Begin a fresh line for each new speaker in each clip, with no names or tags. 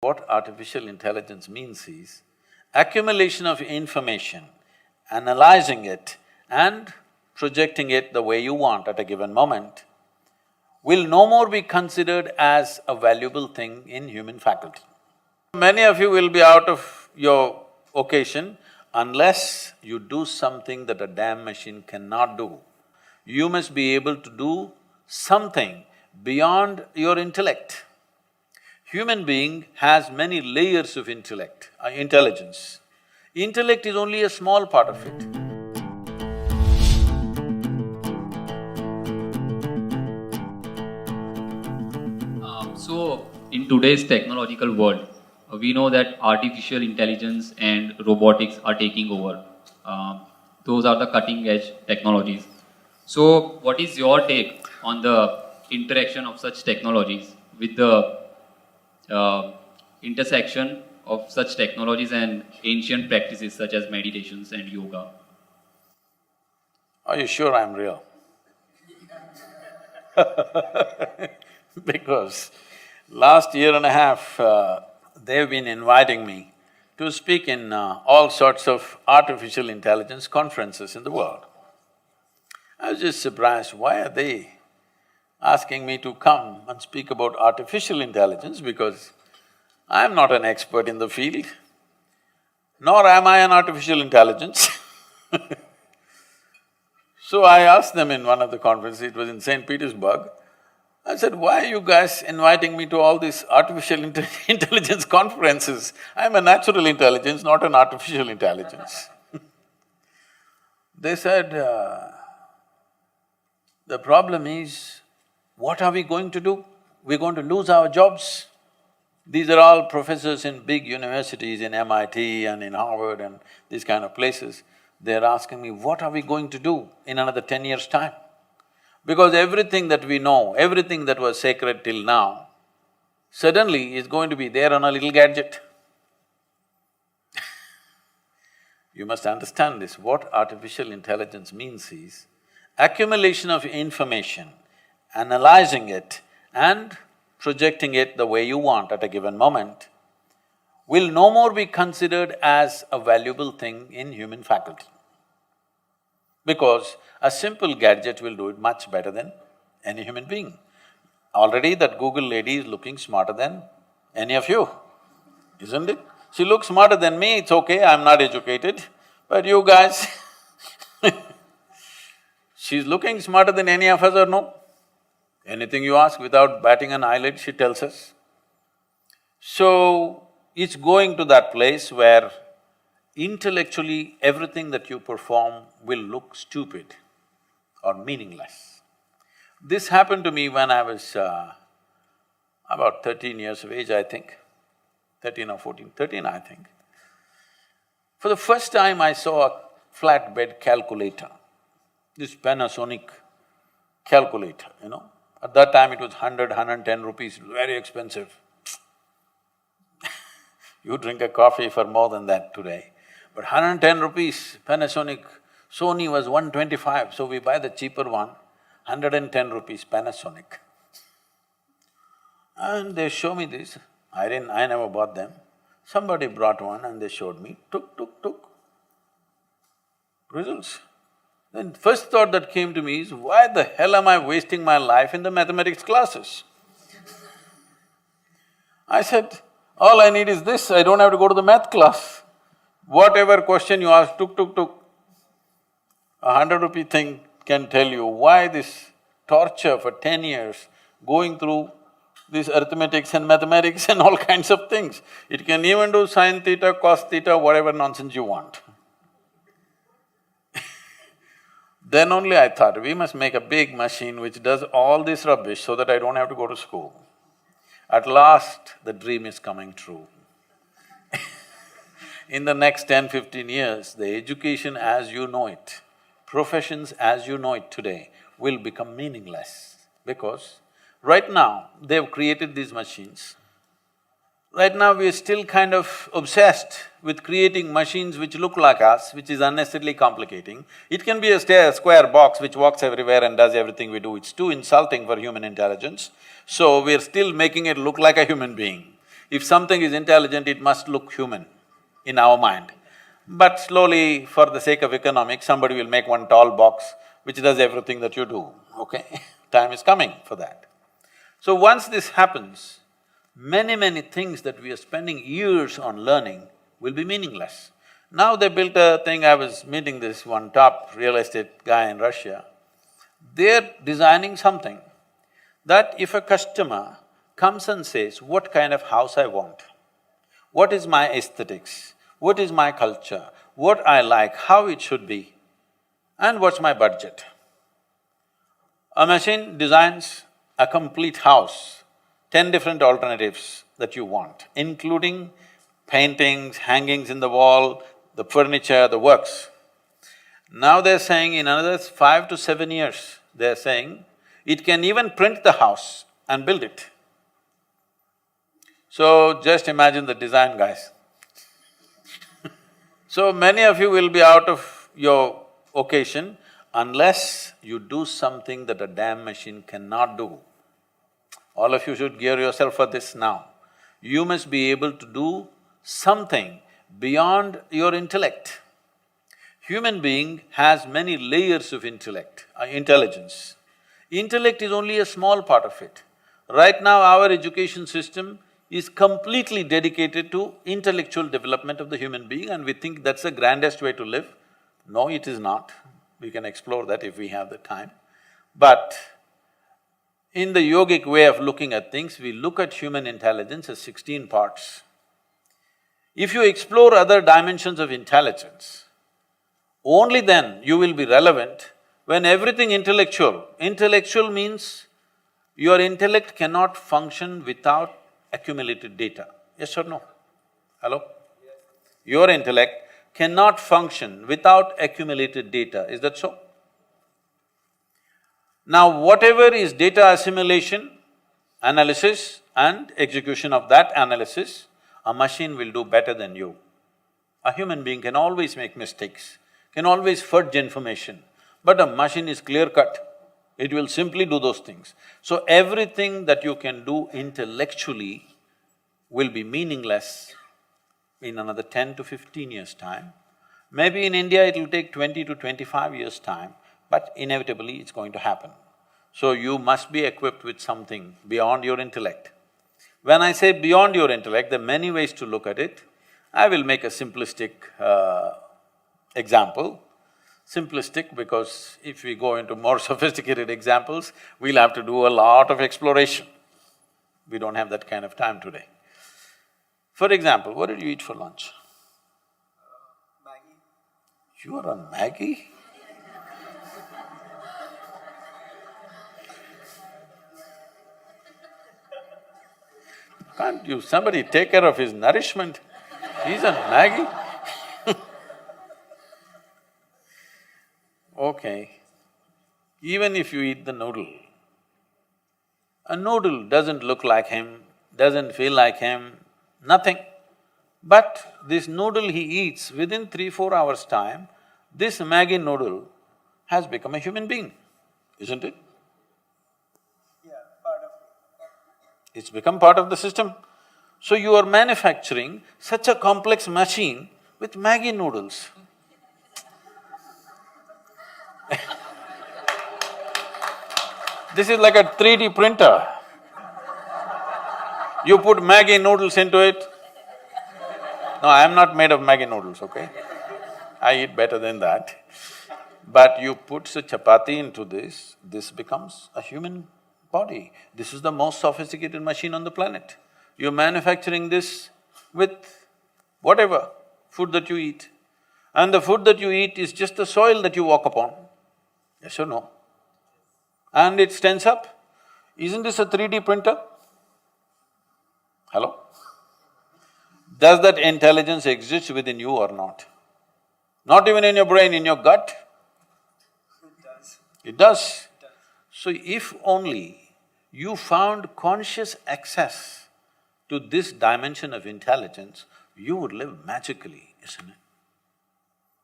What artificial intelligence means is accumulation of information, analyzing it and projecting it the way you want at a given moment will no more be considered as a valuable thing in human faculty. Many of you will be out of your occasion unless you do something that a damn machine cannot do. You must be able to do something beyond your intellect. Human being has many layers of intelligence. Intellect is only a small part of it.
So, in today's technological world, we know that artificial intelligence and robotics are taking over. Those are the cutting edge technologies. So, what is your take on the interaction of such technologies with the intersection of such technologies and ancient practices such as meditations and yoga?
Are you sure I'm real? Because last year and a half, they've been inviting me to speak in all sorts of artificial intelligence conferences in the world. I was just surprised, why are they asking me to come and speak about artificial intelligence, because I'm not an expert in the field, nor am I an artificial intelligence. So I asked them in one of the conferences, it was in St. Petersburg, I said, why are you guys inviting me to all these artificial intelligence conferences? I'm a natural intelligence, not an artificial intelligence. They said, the problem is, what are we going to do? We're going to lose our jobs. These are all professors in big universities, in MIT and in Harvard and these kind of places. They're asking me, what are we going to do in another 10 years' time? Because everything that we know, everything that was sacred till now, suddenly is going to be there on a little gadget. You must understand this, what artificial intelligence means is accumulation of information, analyzing it and projecting it the way you want at a given moment will no more be considered as a valuable thing in human faculty. Because a simple gadget will do it much better than any human being. Already that Google lady is looking smarter than any of you, isn't it? She looks smarter than me, it's okay, I'm not educated, but you guys she's looking smarter than any of us or no? Anything you ask, without batting an eyelid, she tells us. So, it's going to that place where intellectually everything that you perform will look stupid or meaningless. This happened to me when I was about 13 years of age, I think, 13 or 14, 13 I think. For the first time I saw a flatbed calculator, this Panasonic calculator, you know. At that time it was 110 rupees, very expensive. You drink a coffee for more than that today. But 110 rupees, Panasonic, Sony was 125, so we buy the cheaper one, 110 rupees Panasonic. And they show me this, I never bought them. Somebody brought one and they showed me, tuk, results. Then first thought that came to me is, why the hell am I wasting my life in the mathematics classes? I said, all I need is this, I don't have to go to the math class. Whatever question you ask, tuk, a 100-rupee thing can tell you why this torture for 10 years, going through this arithmetics and mathematics and all kinds of things. It can even do sin theta, cos theta, whatever nonsense you want. Then only I thought, we must make a big machine which does all this rubbish so that I don't have to go to school. At last, the dream is coming true. In the next 10-15 years, the education as you know it, professions as you know it today will become meaningless, because right now, they've created these machines. Right now, we are still kind of obsessed with creating machines which look like us, which is unnecessarily complicating. It can be a square box which walks everywhere and does everything we do, it's too insulting for human intelligence. So, we're still making it look like a human being. If something is intelligent, it must look human in our mind. But slowly, for the sake of economics, somebody will make one tall box which does everything that you do, okay? Time is coming for that. So once this happens, many things that we are spending years on learning will be meaningless. Now they built a thing, I was meeting this one top real estate guy in Russia. They're designing something that if a customer comes and says, what kind of house I want, what is my aesthetics, what is my culture, what I like, how it should be, and what's my budget. A machine designs a complete house, 10 different alternatives that you want, including paintings, hangings in the wall, the furniture, the works. Now they're saying in another 5 to 7 years, they're saying it can even print the house and build it. So just imagine the design guys. So many of you will be out of your occasion unless you do something that a damn machine cannot do. All of you should gear yourself for this now. You must be able to do something beyond your intellect. Human being has many layers of intelligence. Intellect is only a small part of it. Right now, our education system is completely dedicated to intellectual development of the human being and we think that's the grandest way to live. No, it is not. We can explore that if we have the time. But in the yogic way of looking at things, we look at human intelligence as 16 parts. If you explore other dimensions of intelligence, only then you will be relevant when everything intellectual. Intellectual means your intellect cannot function without accumulated data. Yes or no? Hello? Yes. Your intellect cannot function without accumulated data, is that so? Now, whatever is data assimilation, analysis and execution of that analysis, a machine will do better than you. A human being can always make mistakes, can always fudge information, but a machine is clear-cut. It will simply do those things. So everything that you can do intellectually will be meaningless in another 10 to 15 years' time. Maybe in India it will take 20 to 25 years' time, but inevitably it's going to happen. So you must be equipped with something beyond your intellect. When I say beyond your intellect, there are many ways to look at it. I will make a simplistic example. Simplistic because if we go into more sophisticated examples, we'll have to do a lot of exploration. We don't have that kind of time today. For example, what did you eat for lunch?
Maggie.
You are on Maggie? Can't you… somebody take care of his nourishment? He's on Maggie? Okay, even if you eat the noodle, a noodle doesn't look like him, doesn't feel like him, nothing. But this noodle he eats, within 3-4 hours' time, this Maggi noodle has become a human being, isn't it?
Yeah, part of it.
It's become part of the system. So you are manufacturing such a complex machine with Maggi noodles. This is like a 3D printer. You put Maggi noodles into it. No, I am not made of Maggi noodles, okay? I eat better than that. But you put a chapati into this becomes a human body. This is the most sophisticated machine on the planet. You're manufacturing this with whatever food that you eat. And the food that you eat is just the soil that you walk upon. Yes or no? And it stands up. Isn't this a 3D printer? Hello? Does that intelligence exist within you or not? Not even in your brain, in your gut?
It does.
It does.
It does.
So if only you found conscious access to this dimension of intelligence, you would live magically, isn't it?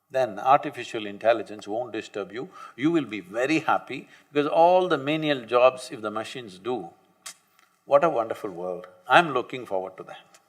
Then artificial intelligence won't disturb you, you will be very happy because all the menial jobs if the machines do, What a wonderful world. I'm looking forward to that.